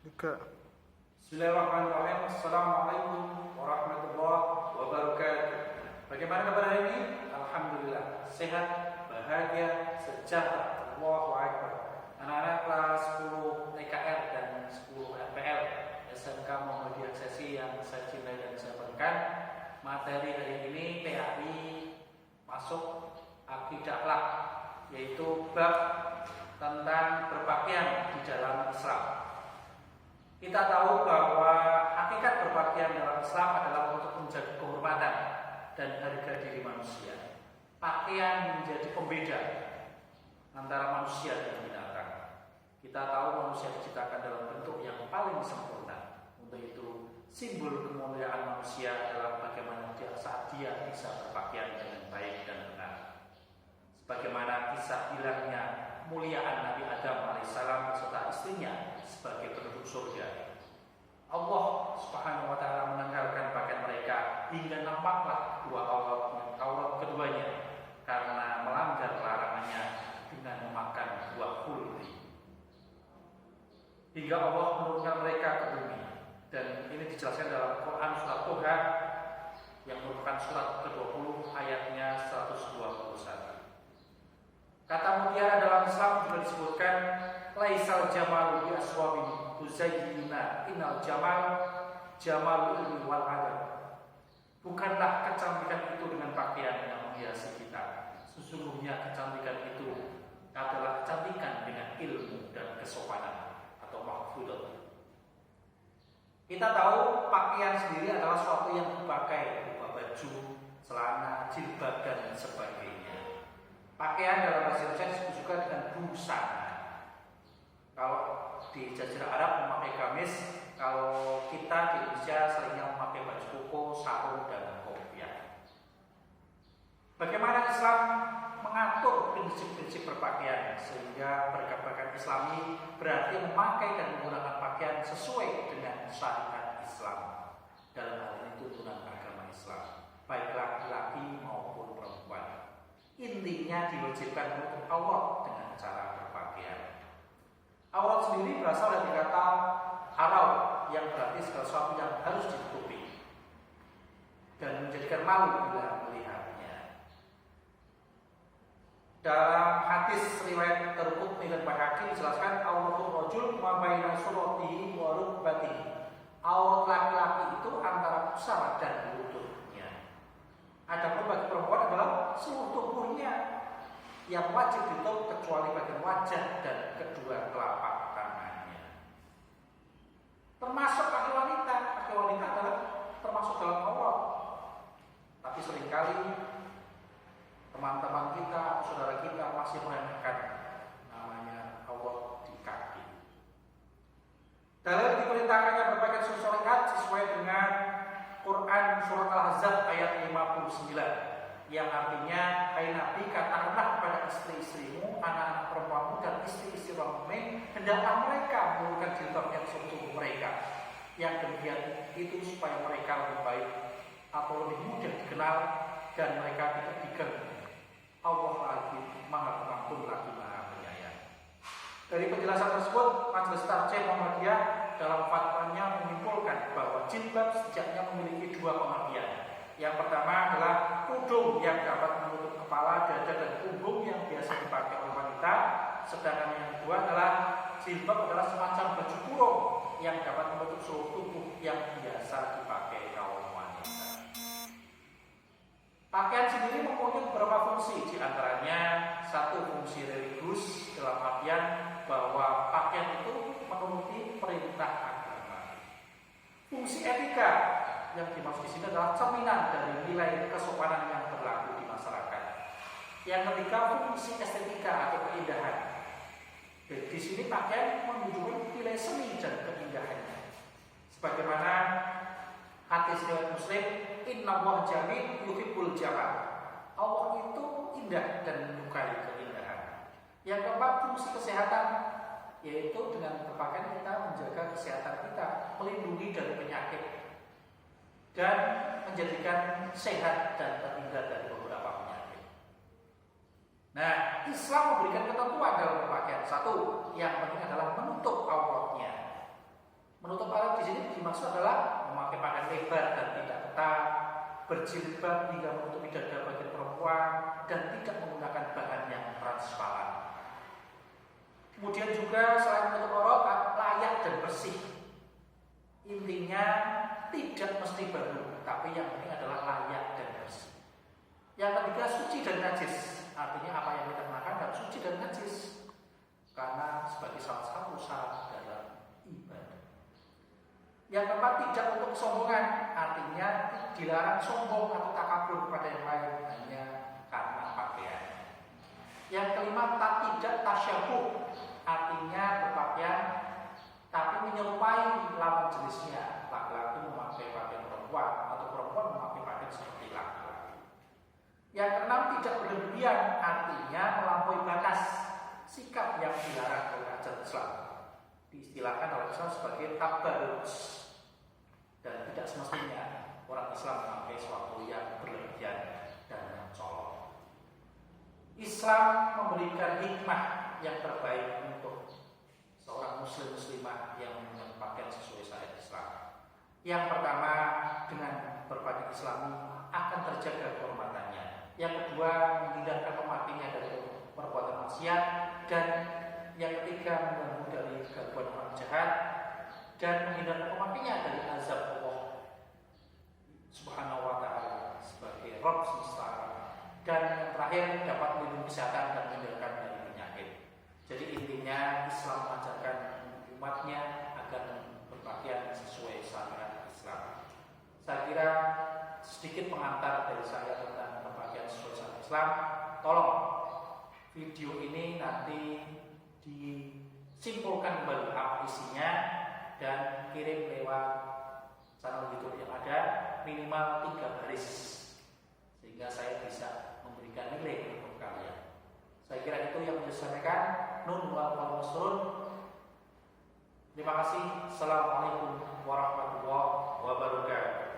Buka. Bismillahirrahmanirrahim. Assalamualaikum warahmatullahi wabarakatuh. Bagaimana kabar hari ini? Alhamdulillah sehat, bahagia, sejahtera. Allahu Akbar. Anak-anak kelas 10 TKR dan 10 FPL SMK Muhammadiyah Aksesi yang saya cintai dan saya banggakan, materi hari ini PAI masuk akidah akhlak, yaitu bab tentang berpakaian di dalam Islam. Kita tahu bahwa hakikat berpakaian dalam Islam adalah untuk menjaga kehormatan dan harga diri manusia. Pakaian menjadi pembeda antara manusia dan binatang. Kita tahu manusia diciptakan dalam bentuk yang paling sempurna. Untuk itu, simbol kemuliaan manusia adalah bagaimana saat dia bisa berpakaian dengan baik dan benar. Sebagaimana kisah hilangnya kemuliaan Nabi Adam alaihissalam beserta istrinya sebagai penduduk surga. Allah Subhanahu wa taala menanggalkan pakaian mereka hingga nampaklah dua aurat keduanya karena melanggar larangannya dengan memakan buah khuldi. Hingga Allah menurunkan mereka ke bumi, dan ini dijelaskan dalam Quran surat Toha yang merupakan surat ke-20 ayatnya 121. Kata mutiara dalam Islam juga disebutkan laisal jamalu bi aswabin tuzayyina innal jamal ilmi wal adab. Bukanlah kecantikan itu dengan pakaian yang menghiasi kita. Sesungguhnya kecantikan itu adalah kecantikan dengan ilmu dan kesopanan atau mahfudah. Kita tahu pakaian sendiri adalah suatu yang dipakai berupa baju, celana, jilbab dan sebagainya. Pakaian dalam bahasa Indonesia disebut juga dengan busana. Kalau di Jazirah Arab memakai gamis, kalau kita di Indonesia seringnya memakai baju koko, sarung, dan kopiah. Bagaimana Islam mengatur prinsip-prinsip berpakaian sehingga berpakaian Islami berarti memakai dan menggunakan pakaian sesuai dengan syariat Islam. Dalam hal ini tuntunan agama Islam, baik laki-laki maupun perempuan. Intinya diwajibkan untuk aurat dengan cara berpakaian. Aurat sendiri berasal dari kata arau yang berarti segala sesuatu yang harus ditutupi dan menjadikan malu bila melihatnya. Dalam hadis riwayat Daraqutni dan Baihaqi dijelaskan auratul rajul ma baina suratihi wa rukbatihi. Aurat laki-laki itu antara pusara dan lututnya. Adapun bagi perempuan adalah seluruh tubuhnya yang wajib ditutup kecuali bagian wajah dan kedua telapak tangannya. Termasuk kaki wanita adalah termasuk dalam aurat. Tapi seringkali teman-teman kita, saudara kita masih meremehkan namanya aurat di kaki. Dalam diperintahkannya berpakaian sesuai syariat sesuai dengan Quran surat Al-Ahzab ayat 59 yang artinya, hai Nabi, katakanlah kepada istri-istrimu, anak-anak perempuanmu dan istri-istri orang mukmin, hendaklah mereka menurunkan jilbabnya ke tubuh mereka. Yang demikian itu supaya mereka lebih baik atau lebih mudah dikenal dan mereka tidak diganggu. Allah lagi Maha Pengampun lagi Maha Penyayang. Dari penjelasan tersebut, Majelis Tarjih Muhammadiyah dalam fatwanya menyimpulkan bahwa jilbab sejatinya memiliki dua pengertian. Yang pertama adalah kudung yang dapat menutup kepala, dada, dan punggung yang biasa dipakai oleh wanita. Sedangkan yang kedua adalah jilbab adalah semacam baju kurung yang dapat menutup seluruh tubuh yang biasa dipakai kaum wanita. Pakaian sendiri mempunyai beberapa fungsi, diantaranya satu fungsi religius dalam artian bahwa pakaian itu menuruti perintah agama. Fungsi etika yang dimaksud di sini adalah cerminan dari nilai kesopanan yang berlaku di masyarakat. Yang ketiga fungsi estetika atau keindahan. Di sini pakaian menunjukkan nilai seni dan keindahannya. Sebagaimana hadis riwayat Muslim, innallaha jamil yuhibbul jamal. Allah itu indah dan menyukai keindahan. Yang keempat fungsi kesehatan, yaitu dengan berpakaian kita menjaga kesehatan kita, melindungi dari penyakit dan menjadikan sehat dan terhindar dari beberapa penyakit. Nah, Islam memberikan ketentuan dalam berpakaian. Satu, yang penting adalah menutup auratnya. berjilbab hingga menutupi dada bagian perempuan, dan tidak menggunakan bahan yang transparan. Kemudian juga selain menutup aurat, layak dan bersih. Intinya tidak mesti baru, tapi yang penting adalah layak dan bersih. Yang ketiga, suci dan najis. Artinya apa yang kita kenakan harus suci dan najis, karena sebagai salah satu syarat dalam ibadah. Yang keempat, tidak untuk kesombongan. Artinya dilarang sombong atau takabur kepada yang lain hanya karena pakaian. Yang kelima, tidak tasyabuh. Artinya berpakaian tapi menyerupai lawan jenisnya. Laki-laki memakai pakaian perempuan atau perempuan memakai pakaian seperti laki-laki. Yang keenam, tidak berlebihan. Artinya melampaui batas, sikap yang dilarang oleh ajaran Islam. Diistilahkan oleh Islam sebagai tabarruj, dan tidak semestinya orang Islam memakai sesuatu yang berlebihan dan mencolok. Islam memberikan hikmah yang terbaik untuk seorang muslimah yang memakai sesuai syariat Islam. Yang pertama, dengan berpakaian Islami akan terjaga kehormatannya. Yang kedua, menghindarkan pemakinya dari perbuatan maksiat. Dan yang ketiga, mengganggu dari gangguan orang jahat dan menghindarkan pemakinya dari azab Allah Subhanahu wa ta'ala sebagai Rabb semesta. Dan yang terakhir, dapat melindungi kesehatan dan menghindarkan dari penyakit. Jadi intinya Islam mengajarkan umatnya agar berpakaian sesuai syariat Islam. Saya kira sedikit pengantar dari saya tentang berpakaian sesuai syariat Islam. Tolong video ini nanti disimpulkan kembali apa isinya dan kirim lewat channel YouTube yang ada minimal 3 baris sehingga saya bisa memberikan nilai untuk kalian. Saya kira itu yang bisa saya sampaikan. Nun wal qalam masrur. Terima kasih. Assalamualaikum warahmatullahi wabarakatuh.